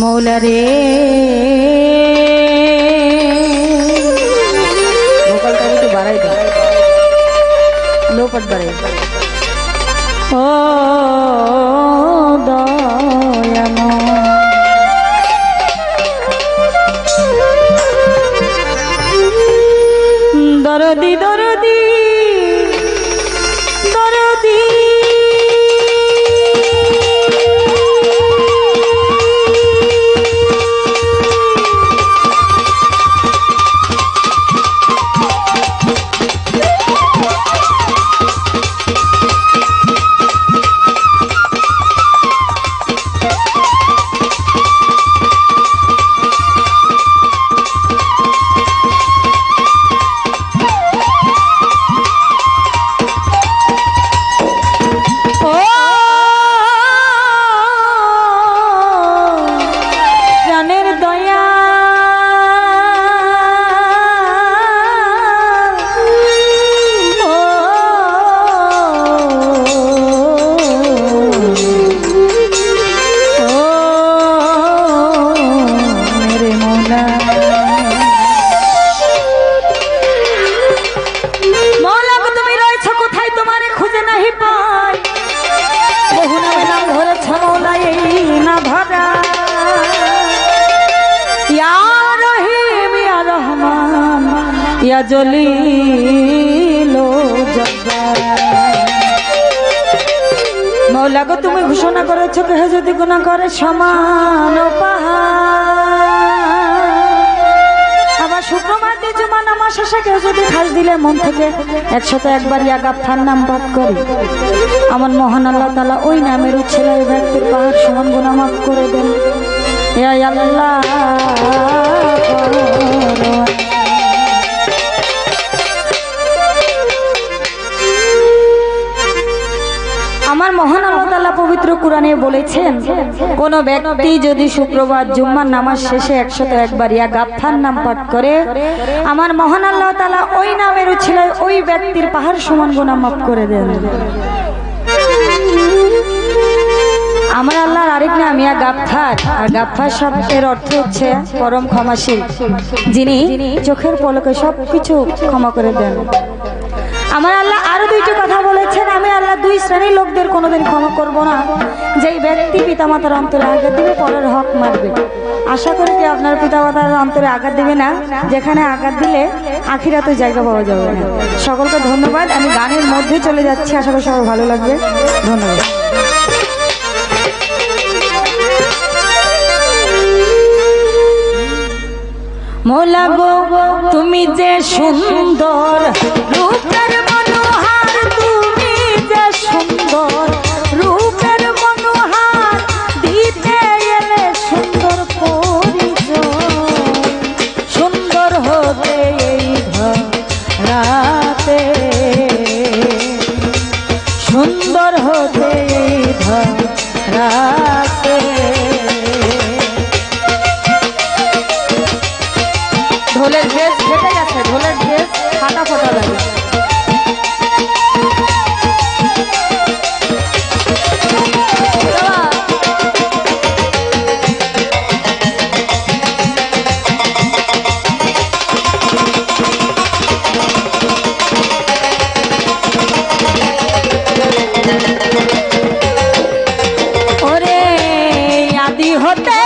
মৌলা রে ভোকালটা একটু বাড়াই দাও, লো পাট বাড়াই। ও দয়াময় দরদি দরদি দরদি জলিলো জব্বার। মৌলা গো তুমি ঘোষণা করেছ কেহ যদি গুনাহ করে সমান আবার শুক্রবার দিয়ে জুমা নামাজ শেষে কেউ যদি খাস দিলে মন থেকে 101 বার ইয়া গাফফার নাম পাঠ করে আমার মহান আল্লাহ তাআলা ওই নামের উচ্চারণে ওই ব্যক্তির পাহাড় সমান গুনাহ মাফ করে দেন। ইয়া আল্লাহ আমার মহান আল্লাহ তাআলা পবিত্র কোরআনে বলেছেন কোন ব্যক্তি যদি শুক্রবার জুম্মার নামাজ শেষে 101 বার ইয়া গাফফার নাম পাঠ করে আমার মহান আল্লাহ তাআলা ওই নামের উছিলায় ওই ব্যক্তির পাহাড় সমান গুনাহ মাফ করে দেন। আমার আল্লাহর আরেক নাম ইয়া গাফফার, আর গাফফার শব্দের অর্থ হচ্ছে পরম ক্ষমাশীল, যিনি চোখের পলকে সবকিছু ক্ষমা করে দেন। আমার আল্লাহ আরো দুইটি কথা বলেছেন, আমি আল্লাহ দুই শ্রেণীর লোকদের কোনোদিন ক্ষমা করব না, যেই ব্যক্তি পিতামাতার অন্তরে আঘাত দিবে পরের হক মারবে। আশা করি কি আপনার পিতামাতার অন্তরে আঘাত দিবে না, যেখানে আঘাত দিলে আখিরাতে জায়গা পাওয়া যাবে না। সকলকে ধন্যবাদ। আমি গানের মধ্যে চলে যাচ্ছি, আশা করি সবার ভালো লাগবে। ধন্যবাদ। মৌলা গো তুমি যে সুন্দর রূপের মনোহার, তুমি যে সুন্দর রূপের মনোহার, দিতে এলে সুন্দর পরিচয়, সুন্দর হতে এই ধরাতে, সুন্দর হতে এই ধরাতে। ঢোলের ড্রেস ফেটে গেছে, ঢোলের ড্রেস ফাটা ফাটা লাগে। ওরে আদি হতে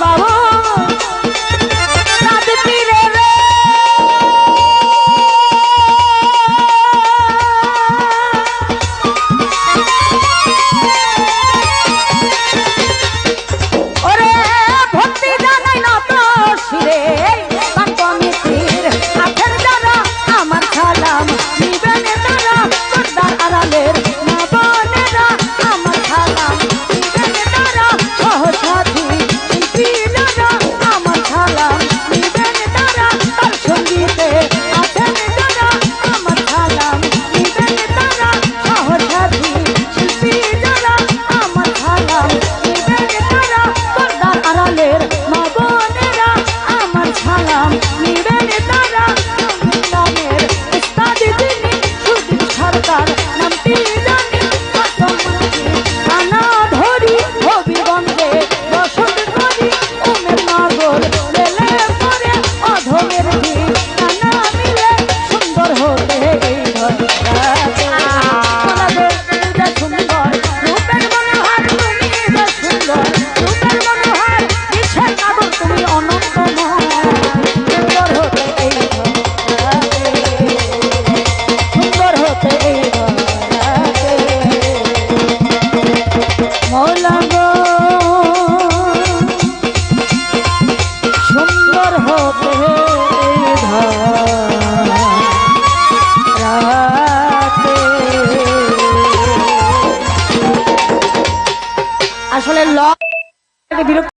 বাবু রাত তীরে রে ওরে ভক্তি জানাই না তো শিরে বাঙ্গমিতির আখের দ্বারা আমার সালাম নিবেন তারা পর্দার আড়ালের মা বোনেরা আমার সালাম নিবেন তারা সহসাথী শিল্পীরা আমার সালাম নিবেন তারা তার সঙ্গীতে আছেন যারা আমার সালাম নিবেন তারা সহসাথী শিল্পীরা আমার সালাম নিবেন তারা পর্দার আড়ালের মা বোনেরা আমার সালাম নিবেন তারা নামের উস্তাদ যিনি সুদীপ সরকার নামটি জানি কত মন্ত্রী খানা ধরি হবিগঞ্জে বসত করি উমের নগর রেলে পরে অধমের ভিড় খানা মিলে সুন্দর হতে এই ধরাতে সুন্দর রূপের মনোহার তুমি যে সুন্দর রূপের মনোহার কিসের কাগজ তুমি অনন্তময় সুন্দর হতে এই ধরাতে সুন্দর হতে এই ধরাতে মৌলা গো সুন্দর হতে এই ধরাতে আসলে বিরক্ত